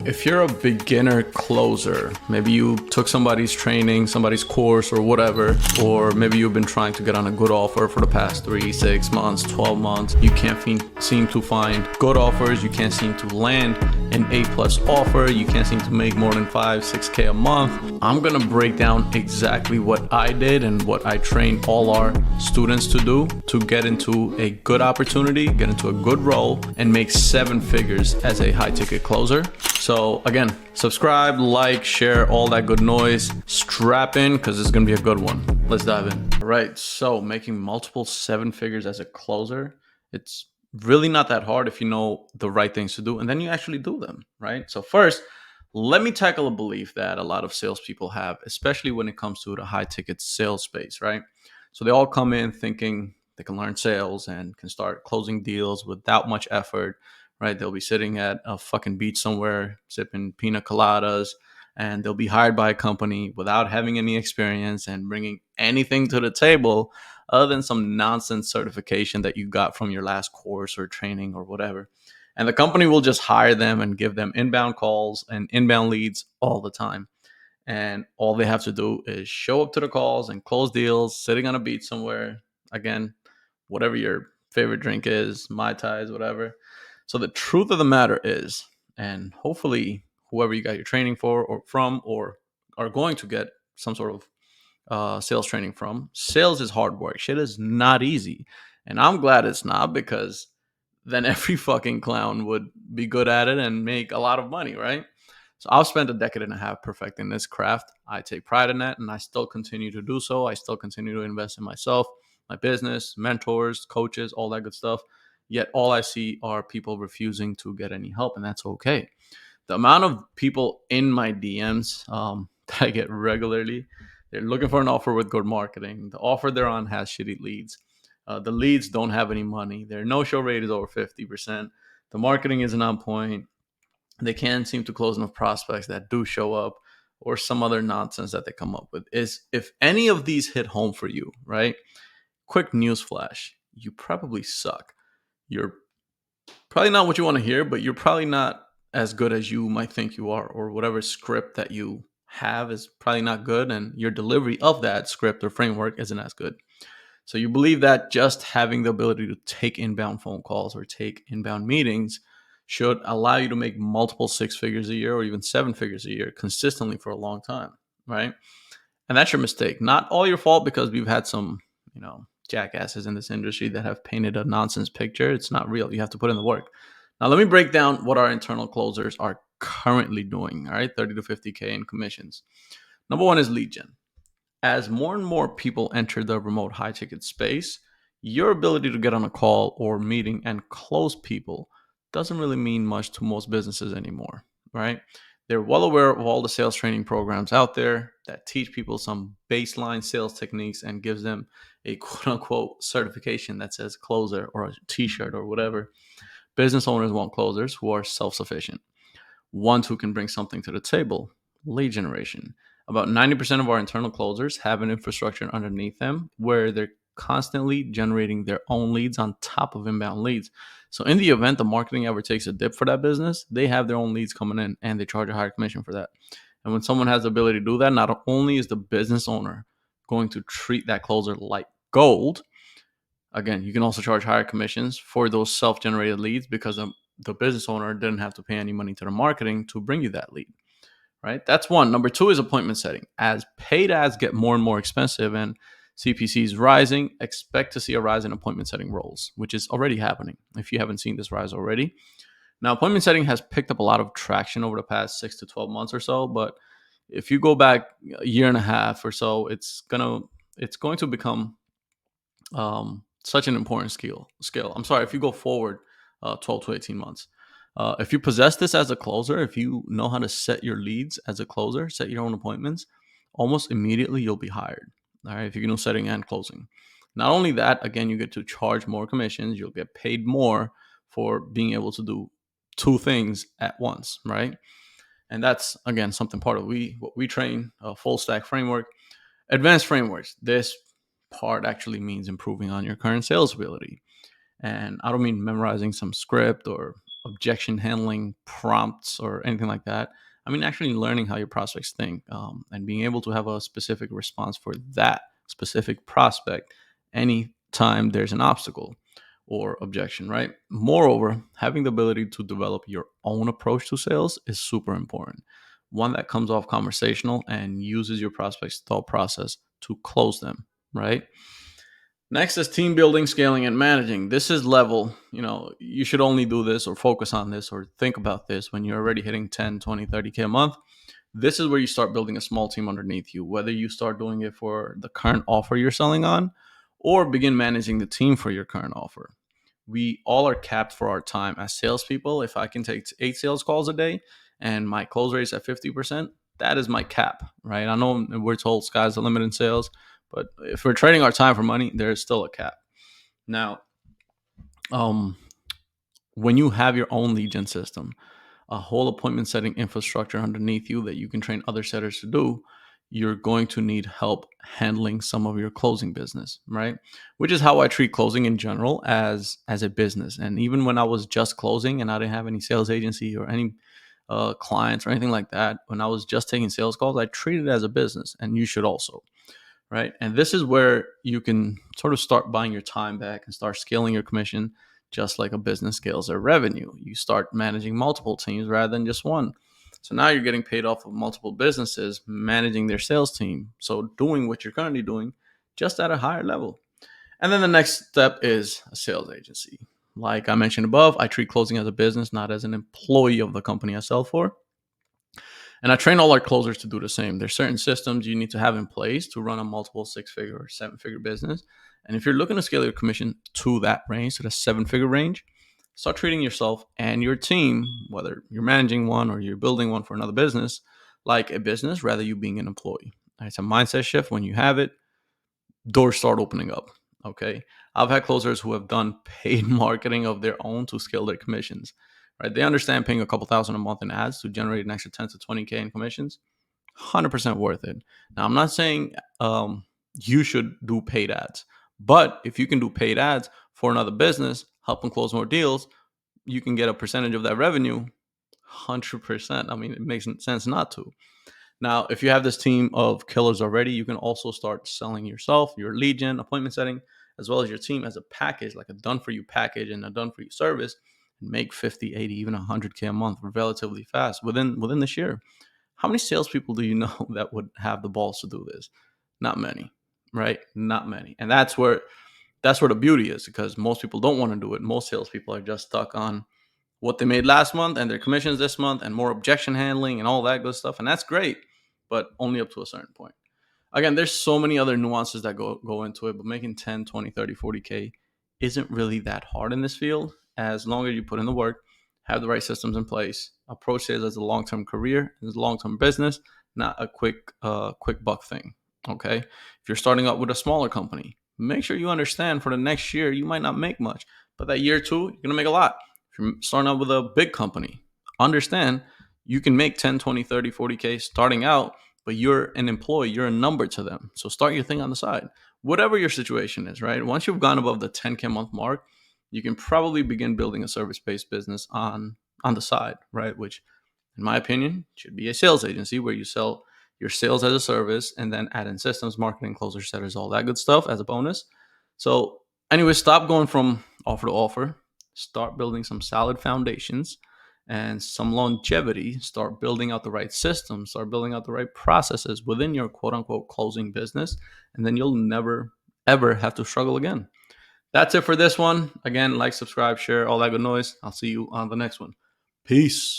If you're a beginner closer, maybe you took somebody's training, somebody's course or whatever, or maybe you've been trying to get on a good offer for the past 3, 6 months, 12 months, you can't seem to find good offers, you can't seem to land an A+ offer, you can't seem to make more than 5, 6K a month. I'm gonna break down exactly what I did and what I train all our students to do to get into a good opportunity, get into a good role, and make 7 figures as a high ticket closer. So again, subscribe, like, share, all that good noise. Strap in because it's gonna be a good one. Let's dive in. All right, so making multiple 7 figures as a closer, it's really not that hard if you know the right things to do and then you actually do them, right? So first, let me tackle a belief that a lot of salespeople have, especially when it comes to the high ticket sales space, right? So they all come in thinking they can learn sales and can start closing deals without much effort, right? They'll be sitting at a fucking beach somewhere, sipping pina coladas, and they'll be hired by a company without having any experience and bringing anything to the table other than some nonsense certification that you got from your last course or training or whatever. And the company will just hire them and give them inbound calls and inbound leads all the time. And all they have to do is show up to the calls and close deals sitting on a beach somewhere. Again, whatever your favorite drink is, Mai Tais, whatever. So the truth of the matter is, and hopefully whoever you got your training for or from or are going to get some sort of sales training from, sales is hard work. Shit is not easy. And I'm glad it's not, because then every fucking clown would be good at it and make a lot of money, right? So I've spent a decade and a half perfecting this craft. I take pride in that, and I still continue to do so. I still continue to invest in myself, my business, mentors, coaches, all that good stuff. Yet all I see are people refusing to get any help, and that's okay. The amount of people in my DMs that I get regularly, they're looking for an offer with good marketing. The offer they're on has shitty leads. The leads don't have any money. Their no-show rate is over 50%. The marketing isn't on point. They can't seem to close enough prospects that do show up, or some other nonsense that they come up with. Is if any of these hit home for you, right? Quick news flash: you probably suck. You're probably not what you want to hear, but you're probably not as good as you might think you are, or whatever script that you have is probably not good, and your delivery of that script or framework isn't as good. So you believe that just having the ability to take inbound phone calls or take inbound meetings should allow you to make multiple 6 figures a year or even 7 figures a year consistently for a long time, right? And that's your mistake. Not all your fault, because we've had some, jackasses in this industry that have painted a nonsense picture. It's not real. You have to put in the work. Now, let me break down what our internal closers are currently doing, all right? 30 to 50K in commissions. Number one is lead gen. As more and more people enter the remote high ticket space, your ability to get on a call or meeting and close people doesn't really mean much to most businesses anymore, right? They're well aware of all the sales training programs out there that teach people some baseline sales techniques and gives them a quote unquote certification that says closer or a t-shirt or whatever. Business owners want closers who are self-sufficient, ones who can bring something to the table. Lead generation. About 90% of our internal closers have an infrastructure underneath them where they're constantly generating their own leads on top of inbound leads. So in the event the marketing ever takes a dip for that business, they have their own leads coming in and they charge a higher commission for that. And when someone has the ability to do that, not only is the business owner going to treat that closer like gold, again, you can also charge higher commissions for those self-generated leads because the business owner didn't have to pay any money to the marketing to bring you that lead, right? That's one. Number two is appointment setting. As paid ads get more and more expensive and CPCs rising, expect to see a rise in appointment setting roles, which is already happening if you haven't seen this rise already. Now, appointment setting has picked up a lot of traction over the past 6 to 12 months or so, but if you go back a year and a half or so, it's going to become such an important skill. I'm sorry, if you go forward 12 to 18 months. If you possess this as a closer, if you know how to set your leads as a closer, set your own appointments, almost immediately you'll be hired. All right, if you know setting and closing. Not only that, again, you get to charge more commissions. You'll get paid more for being able to do 2 things at once, right? And that's, again, something part of what we train, a full stack framework. Advanced frameworks. This part actually means improving on your current sales ability. And I don't mean memorizing some script or objection handling prompts or anything like that. I mean, actually learning how your prospects think, and being able to have a specific response for that specific prospect anytime there's an obstacle or objection, right? Moreover, having the ability to develop your own approach to sales is super important. One that comes off conversational and uses your prospect's thought process to close them, right? Next is team building, scaling, and managing. This is level, you should only do this or focus on this or think about this when you're already hitting 10, 20, 30K a month. This is where you start building a small team underneath you, whether you start doing it for the current offer you're selling on or begin managing the team for your current offer. We all are capped for our time as salespeople. If I can take 8 sales calls a day and my close rate is at 50%, that is my cap, right? I know we're told sky's the limit in sales, but if we're trading our time for money, there's still a cap. Now, um, when you have your own lead gen system, a whole appointment setting infrastructure underneath you that you can train other setters to do, you're going to need help handling some of your closing business, right? Which is how I treat closing in general as a business. And even when I was just closing and I didn't have any sales agency or any clients or anything like that, when I was just taking sales calls, I treated it as a business, and you should also, right? And this is where you can sort of start buying your time back and start scaling your commission just like a business scales their revenue. You start managing multiple teams rather than just one. So now you're getting paid off of multiple businesses managing their sales team. So doing what you're currently doing just at a higher level. And then the next step is a sales agency. Like I mentioned above, I treat closing as a business, not as an employee of the company I sell for. And I train all our closers to do the same. There's certain systems you need to have in place to run a multiple 6-figure or 7-figure business. And if you're looking to scale your commission to that range, to the 7-figure range, start treating yourself and your team, whether you're managing one or you're building one for another business, like a business rather you being an employee. It's a mindset shift. When you have it, doors start opening up. Okay. I've had closers who have done paid marketing of their own to scale their commissions. Right. They understand paying a couple thousand a month in ads to generate an extra 10 to 20K in commissions. 100% worth it. Now, I'm not saying you should do paid ads, but if you can do paid ads for another business, help them close more deals, you can get a percentage of that revenue. 100%. I mean, it makes sense not to. Now, if you have this team of killers already, you can also start selling yourself, your lead gen, appointment setting, as well as your team as a package, like a done for you package and a done for you service, and make 50, 80, even 100K a month relatively fast within this year. How many salespeople do you know that would have the balls to do this? Not many, right? Not many. And that's where the beauty is, because most people don't want to do it. Most salespeople are just stuck on what they made last month and their commissions this month and more objection handling and all that good stuff. And that's great, but only up to a certain point. Again, there's so many other nuances that go into it, but making 10, 20, 30, 40K isn't really that hard in this field as long as you put in the work, have the right systems in place, approach sales as a long-term career, as a long-term business, not a quick buck thing. Okay. If you're starting out with a smaller company, make sure you understand for the next year, you might not make much, but that year two, you're going to make a lot. If you're starting out with a big company, understand you can make 10, 20, 30, 40K starting out, but you're an employee, you're a number to them. So start your thing on the side. Whatever your situation is, right? Once you've gone above the 10K month mark, you can probably begin building a service-based business on the side, right? Which, in my opinion, should be a sales agency where you sell your sales as a service and then add in systems, marketing, closer setters, all that good stuff as a bonus. So anyway, stop going from offer to offer. Start building some solid foundations and some longevity. Start building out the right systems, start building out the right processes within your quote unquote closing business. And then you'll never, ever have to struggle again. That's it for this one. Again, like, subscribe, share, all that good noise. I'll see you on the next one. Peace.